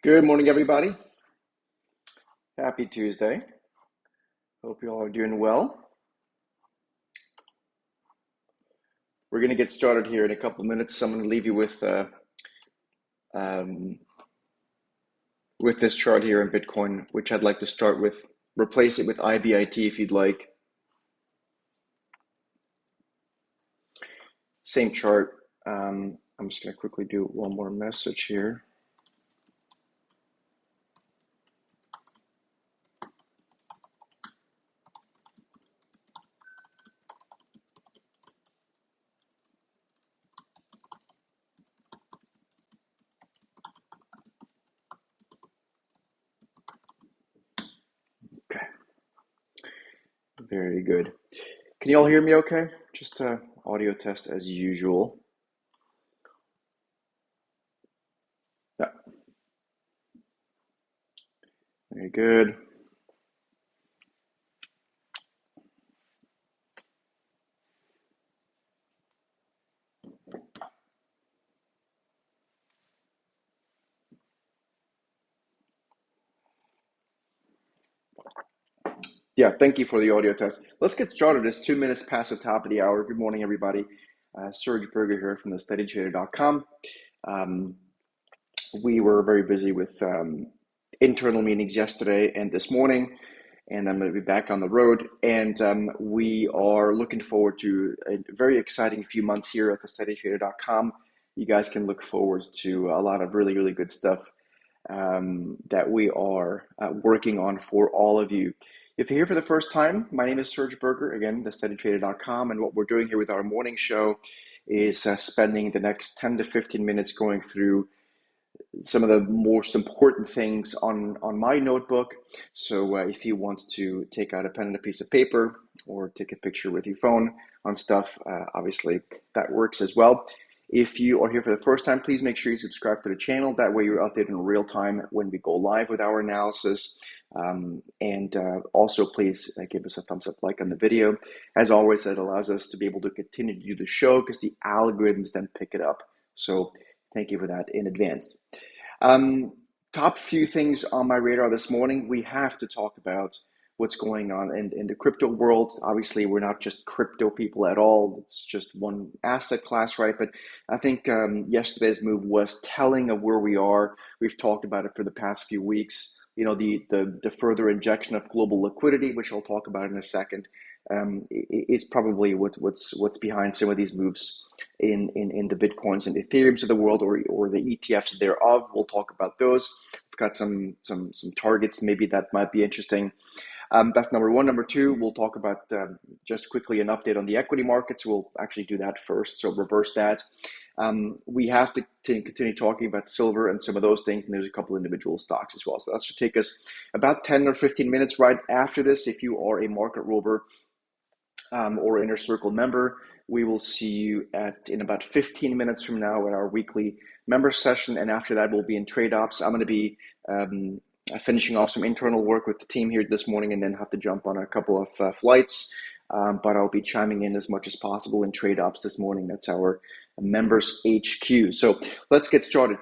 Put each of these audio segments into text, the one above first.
Good morning, everybody. Happy Tuesday. Hope you all are doing well. We're going to get started here in a couple of minutes. I'm going to leave you with this chart here in Bitcoin, which I'd like to start with. Replace it with IBIT if you'd like. Same chart. I'm just going to quickly do one more message here. Okay. Very good. Can you all hear me okay? Just a audio test as usual. Yeah. Very good. Yeah, thank you for the audio test. Let's get started. It's 2 minutes past the top of the hour. Good morning, everybody. Serge Berger here from thesteadytrader.com. We were very busy with internal meetings yesterday and this morning, and I'm going to be back on the road. And we are looking forward to a very exciting few months here at thesteadytrader.com. You guys can look forward to a lot of really, really good stuff that we are working on for all of you. If you're here for the first time, my name is Serge Berger, again, thesteadytrader.com, and what we're doing here with our morning show is spending the next 10 to 15 minutes going through some of the most important things on my notebook. So if you want to take out a pen and a piece of paper or take a picture with your phone on stuff, obviously that works as well. If you are here for the first time, please make sure you subscribe to the channel. That way you're updated in real time when we go live with our analysis. And also please give us a thumbs up like on the video. As always, that allows us to be able to continue to do the show because the algorithms then pick it up. So thank you for that in advance. Top few things on my radar this morning. We have to talk about what's going on in the crypto world. Obviously, we're not just crypto people at all. It's just one asset class, right? But I think yesterday's move was telling of where we are. We've talked about it for the past few weeks. You know, the further injection of global liquidity, which I'll talk about in a second, is probably what's behind some of these moves in the Bitcoins and Ethereums of the world, or the ETFs thereof. We'll talk about those. We've got some targets maybe that might be interesting. That's number one. Number two, we'll talk about just quickly an update on the equity markets. We'll actually do that first, so reverse that. We have to continue talking about silver and some of those things, and there's a couple individual stocks as well. So that should take us about 10 or 15 minutes right after this. If you are a market rover or Inner Circle member, we will see you in about 15 minutes from now at our weekly member session, and after that we'll be in trade ops. I'm going to be finishing off some internal work with the team here this morning and then have to jump on a couple of flights, but I'll be chiming in as much as possible in trade ops this morning. That's our members HQ. So let's get started.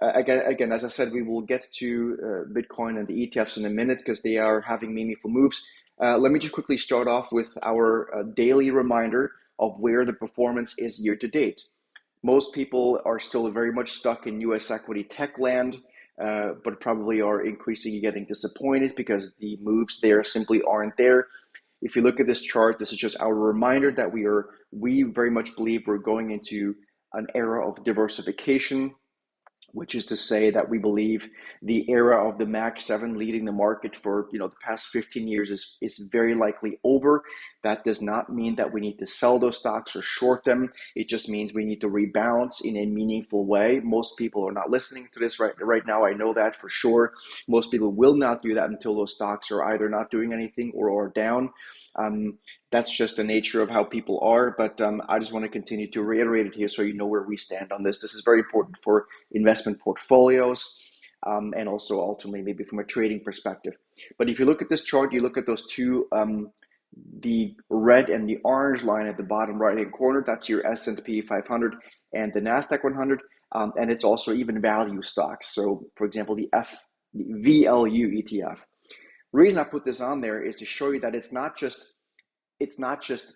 Again, as I said, we will get to Bitcoin and the ETFs in a minute because they are having meaningful moves. Let me just quickly start off with our daily reminder of where the performance is year to date. Most people are still very much stuck in US equity tech land, but probably are increasingly getting disappointed because the moves there simply aren't there. If you look at this chart, this is just our reminder that we very much believe we're going into an era of diversification, which is to say that we believe the era of the Mag 7 leading the market for the past 15 years is very likely over. That does not mean that we need to sell those stocks or short them. It just means we need to rebalance in a meaningful way. Most people are not listening to this right now. I know that for sure. Most people will not do that until those stocks are either not doing anything or are down. That's just the nature of how people are, but I just want to continue to reiterate it here so you know where we stand on this. This is very important for investment portfolios and also ultimately maybe from a trading perspective. But if you look at this chart, you look at those two the red and the orange line at the bottom right-hand corner, that's your S&P 500 and the NASDAQ 100, and it's also even value stocks. So, for example, the VLU ETF. The reason I put this on there is to show you that it's not just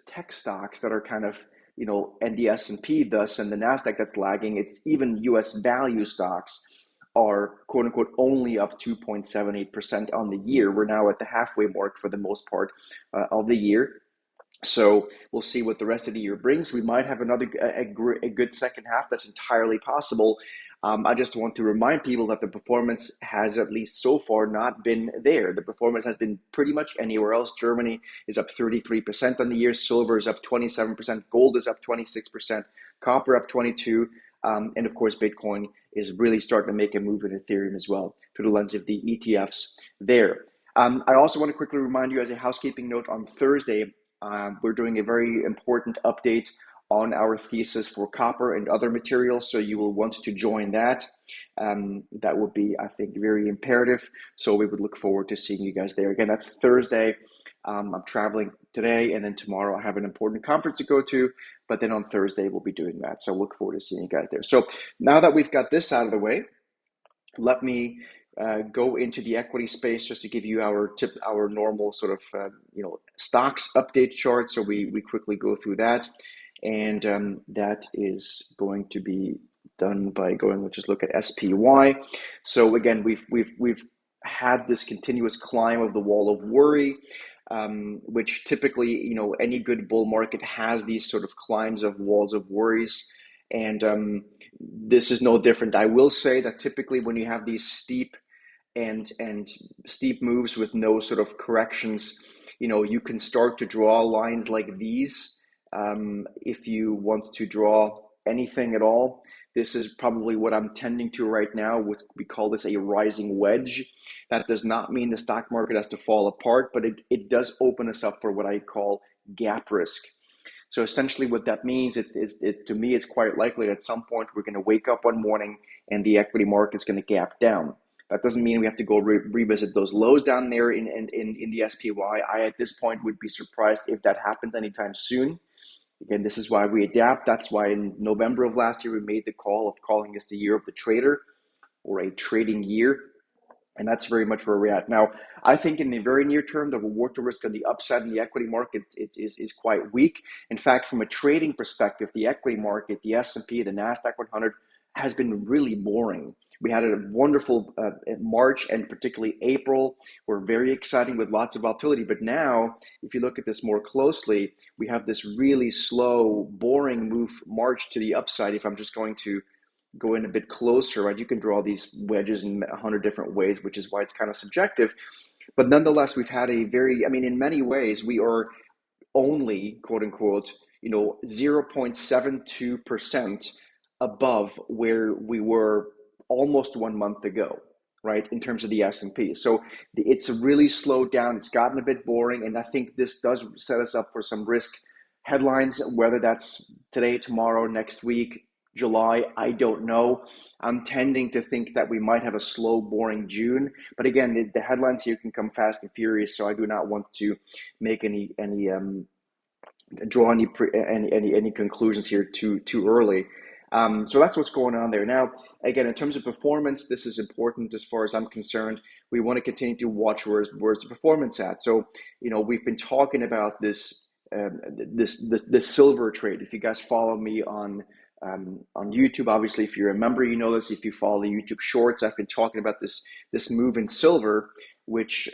tech stocks that are kind of, and the S&P thus and the NASDAQ that's lagging. It's even US value stocks are quote unquote only up 2.78% on the year. We're now at the halfway mark for the most part of the year. So we'll see what the rest of the year brings. We might have a good second half. That's entirely possible. I just want to remind people that the performance has, at least so far, not been there. The performance has been pretty much anywhere else. Germany is up 33% on the year. Silver is up 27%. Gold is up 26%. Copper up 22%. And of course, Bitcoin is really starting to make a move in Ethereum as well through the lens of the ETFs there. I also want to quickly remind you, as a housekeeping note, on Thursday, we're doing a very important update on our thesis for copper and other materials, so you will want to join that. That would be, I think, very imperative. So we would look forward to seeing you guys there. Again, that's Thursday. I'm traveling today, and then tomorrow I have an important conference to go to, but then on Thursday we'll be doing that. So look forward to seeing you guys there. So now that we've got this out of the way, let me go into the equity space just to give you our normal sort of stocks update chart. So we quickly go through that, and that is going to be done by going. Let's just look at SPY. So again, we've had this continuous climb of the wall of worry, which typically, any good bull market has these sort of climbs of walls of worries. And this is no different. I will say that typically when you have these steep moves with no sort of corrections, you can start to draw lines like these. If you want to draw anything at all, this is probably what I'm tending to right now. We call this a rising wedge. That does not mean the stock market has to fall apart, but it does open us up for what I call gap risk. So essentially what that means, it's to me, it's quite likely that at some point we're going to wake up one morning and the equity market's going to gap down. That doesn't mean we have to go revisit those lows down there in the SPY. I, at this point, would be surprised if that happens anytime soon. Again, this is why we adapt. That's why in November of last year, we made the call of calling this the year of the trader, or a trading year. And that's very much where we're at. Now, I think in the very near term, the reward to risk on the upside in the equity market is quite weak. In fact, from a trading perspective, the equity market, the S&P, the NASDAQ 100 has been really boring. We had a wonderful March and particularly April were very exciting with lots of volatility. But now, if you look at this more closely, we have this really slow, boring move March to the upside. If I'm just going to go in a bit closer, right, you can draw these wedges in 100 different ways, which is why it's kind of subjective. But nonetheless, we've had in many ways, we are only, quote unquote, 0.72% above where we were almost 1 month ago, right, in terms of the S&P. So it's really slowed down. It's gotten a bit boring, and I think this does set us up for some risk headlines, whether that's today, tomorrow, next week, July, I don't know. I'm tending to think that we might have a slow, boring June. But again, the headlines here can come fast and furious, so I do not want to make draw any conclusions here too early. So that's what's going on there. Now, again, in terms of performance, this is important as far as I'm concerned. We want to continue to watch where's the performance at. So, we've been talking about this silver trade. If you guys follow me on YouTube, obviously, if you're a member, you know this. If you follow the YouTube Shorts, I've been talking about this move in silver, which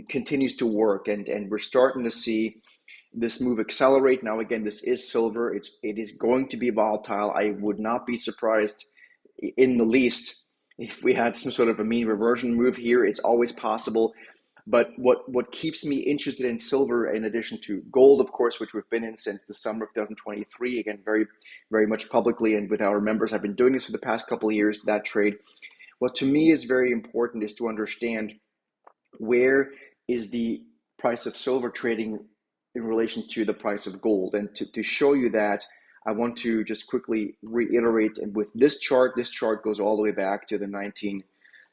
continues to work, and we're starting to see this move accelerate. Now, again, this is silver. It is going to be volatile. I would not be surprised in the least if we had some sort of a mean reversion move here. It's always possible. But what keeps me interested in silver, in addition to gold, of course, which we've been in since the summer of 2023, again, very, very much publicly and with our members, I've been doing this for the past couple of years, that trade. What to me is very important is to understand where is the price of silver trading in relation to the price of gold. And to show you that, I want to just quickly reiterate, and with this chart goes all the way back to the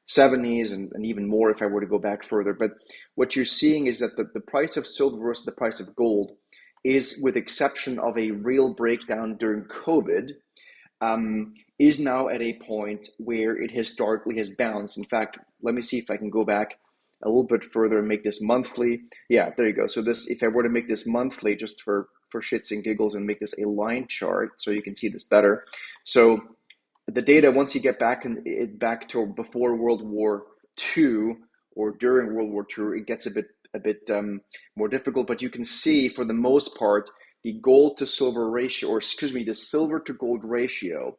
70s and even more if I were to go back further. But what you're seeing is that the price of silver versus the price of gold is, with exception of a real breakdown during COVID, is now at a point where it historically has bounced. In fact, let me see if I can go back a little bit further and make this monthly. Yeah, there you go. So this, if I were to make this monthly, just for shits and giggles, and make this a line chart so you can see this better. So the data, once you get back back to before World War II or during World War II, it gets a bit more difficult. But you can see, for the most part, the gold to silver ratio, or excuse me, the silver to gold ratio,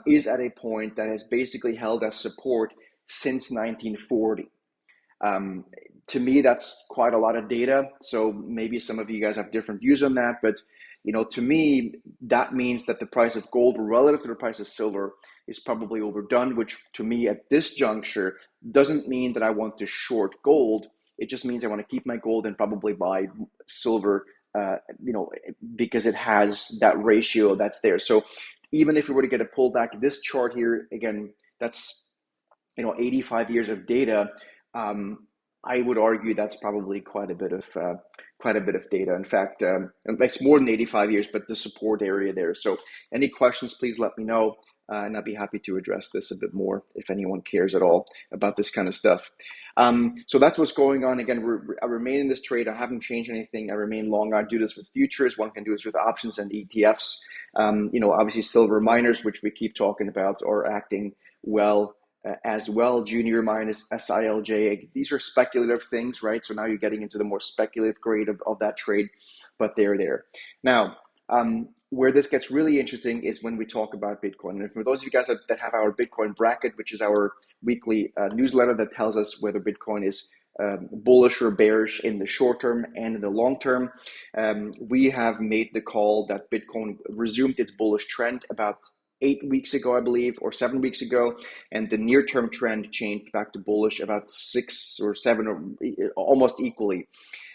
is at a point that has basically held as support since 1940. To me, that's quite a lot of data. So maybe some of you guys have different views on that, but to me, that means that the price of gold relative to the price of silver is probably overdone, which to me at this juncture doesn't mean that I want to short gold. It just means I want to keep my gold and probably buy silver, because it has that ratio that's there. So even if we were to get a pullback, this chart here, again, that's 85 years of data. I would argue that's probably quite a bit of data. In fact, it's more than 85 years, but the support area there. So any questions, please let me know, and I'd be happy to address this a bit more if anyone cares at all about this kind of stuff. So that's what's going on. Again, I remain in this trade. I haven't changed anything. I remain long. I do this with futures. One can do this with options and ETFs. Obviously silver miners, which we keep talking about, are acting well as well. Junior minus SILJ. These are speculative things, right? So now you're getting into the more speculative grade of that trade, but they're there. Now, where this gets really interesting is when we talk about Bitcoin. And for those of you guys that have our Bitcoin bracket, which is our weekly newsletter that tells us whether Bitcoin is bullish or bearish in the short term and in the long term, we have made the call that Bitcoin resumed its bullish trend about 8 weeks ago, I believe, or 7 weeks ago, and the near-term trend changed back to bullish about 6 or 7, or almost equally.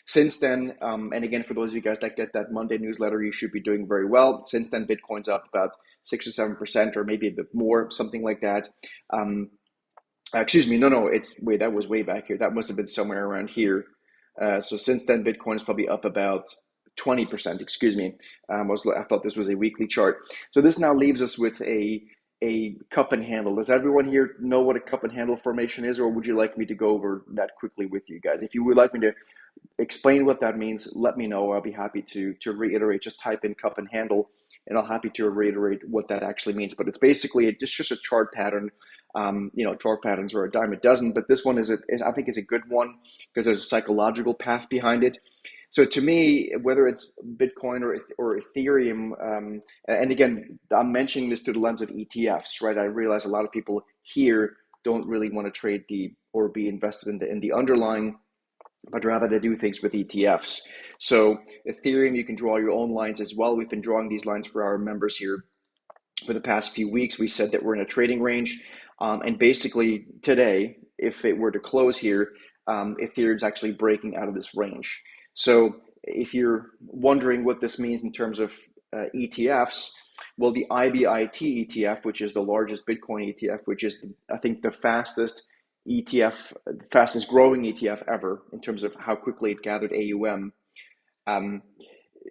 Since then, and again, for those of you guys that get that Monday newsletter, you should be doing very well. Since then, Bitcoin's up about 6 or 7%, or maybe a bit more, something like that. Excuse me, no, that was way back here. That must have been somewhere around here. So since then, Bitcoin is probably up about 20%, excuse me. I thought this was a weekly chart. So this now leaves us with a cup and handle. Does everyone here know what a cup and handle formation is, or would you like me to go over that quickly with you guys? If you would like me to explain what that means, let me know. I'll be happy to reiterate. Just type in cup and handle, and I'll happy to reiterate what that actually means. But it's basically just a chart pattern. Chart patterns are a dime a dozen, but this one is I think is a good one because there's a psychological path behind it. So to me, whether it's Bitcoin or Ethereum, and again, I'm mentioning this through the lens of ETFs, right? I realize a lot of people here don't really want to trade or be invested in the underlying, but rather to do things with ETFs. So Ethereum, you can draw your own lines as well. We've been drawing these lines for our members here for the past few weeks. We said that we're in a trading range. And basically today, if it were to close here, Ethereum's actually breaking out of this range. So if you're wondering what this means in terms of ETFs, well, the IBIT ETF, which is the largest Bitcoin ETF, which is, I think, the fastest growing ETF ever in terms of how quickly it gathered AUM,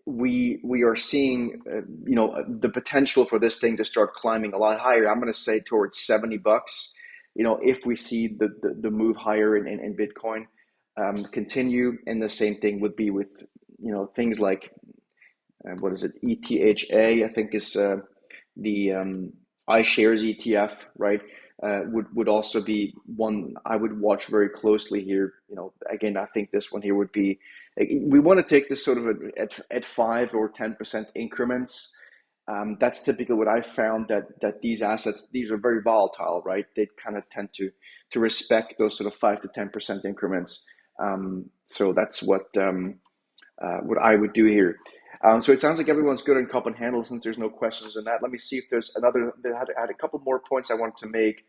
we are seeing the potential for this thing to start climbing a lot higher. I'm going to say towards $70, if we see the move higher in Bitcoin continue. And the same thing would be with things like what is it, ETHA, I think is the iShares ETF, right? Would also be one I would watch very closely here. Again, I think this one here would be, we want to take this sort of at 5 or 10% increments. That's typically what I found, that these assets, these are very volatile, right? They kind of tend to respect those sort of 5 to 10% increments. So that's what I would do here. So it sounds like everyone's good on cup and handle since there's no questions on that. Let me see if there's another. I had a couple more points I wanted to make.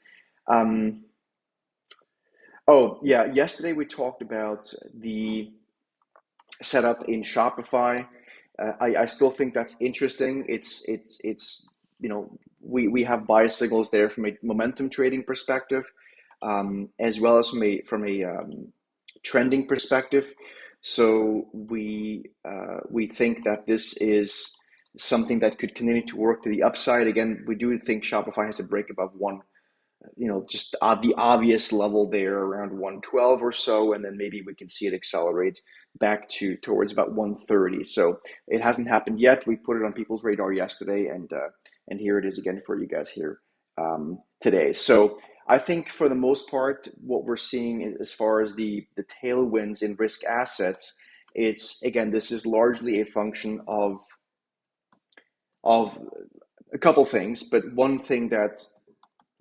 Oh yeah, yesterday we talked about the setup in Shopify. I still think that's interesting. It's we have buy signals there from a momentum trading perspective. as well as from a trending perspective. So we think that this is something that could continue to work to the upside. Again, we do think Shopify has a break above one, just the obvious level there around 112 or so, and then maybe we can see it accelerate back towards about 130. So it hasn't happened yet. We put it on people's radar yesterday, and here it is again for you guys here today. So I think for the most part, what we're seeing as far as the tailwinds in risk assets, this is largely a function of a couple things, but one thing that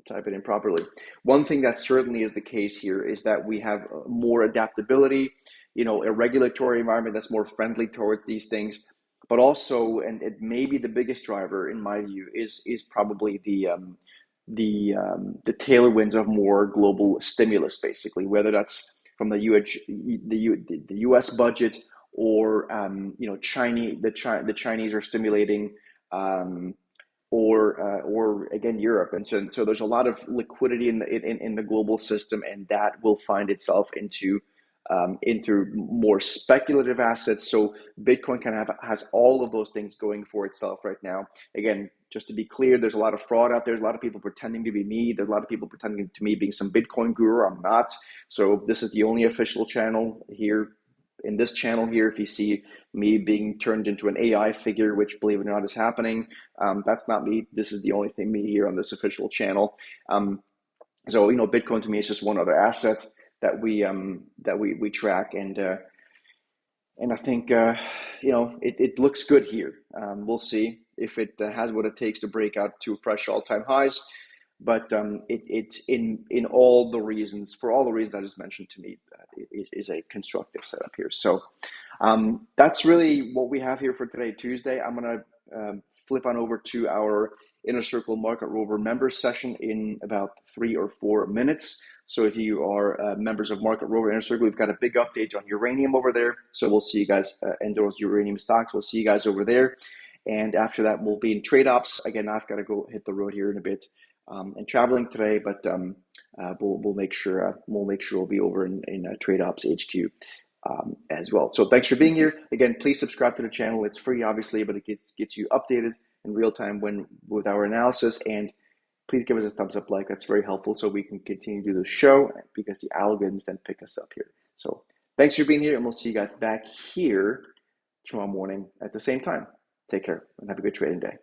type it in properly. One thing that certainly is the case here is that we have more adaptability, a regulatory environment that's more friendly towards these things, but also, and it may be the biggest driver in my view, is probably the tailwinds of more global stimulus, basically, whether that's from the U.S. budget or the Chinese are stimulating. Or again Europe, and so there's a lot of liquidity in the global system, and that will find itself into more speculative assets. So Bitcoin kind of has all of those things going for itself right now. Again, just to be clear, there's a lot of fraud out there. There's a lot of people pretending to be me. There's a lot of people pretending to me being some Bitcoin guru. I'm not. So this is the only official channel here. In this channel here, if you see me being turned into an AI figure, which believe it or not is happening, that's not me. This is the only thing me here on this official channel. So Bitcoin to me is just one other asset that we track, and I think it looks good here. We'll see if it has what it takes to break out to fresh all-time highs. But it's in all the reasons, for all the reasons I just mentioned, to me, is a constructive setup here. So that's really what we have here for today, Tuesday. I'm going to flip on over to our Inner Circle Market Rover members session in about 3 or 4 minutes. So if you are members of Market Rover Inner Circle, we've got a big update on uranium over there. So we'll see you guys and those uranium stocks. We'll see you guys over there. And after that, we'll be in trade ops. Again, I've got to go hit the road here in a bit. And traveling today, but we'll make sure we'll be over in Trade Ops HQ as well. So thanks for being here. Again, please subscribe to the channel. It's free, obviously, but it gets you updated in real time with our analysis. And please give us a thumbs up, that's very helpful, so we can continue to do the show, because the algorithms then pick us up here. So thanks for being here, and we'll see you guys back here tomorrow morning at the same time. Take care and have a good trading day.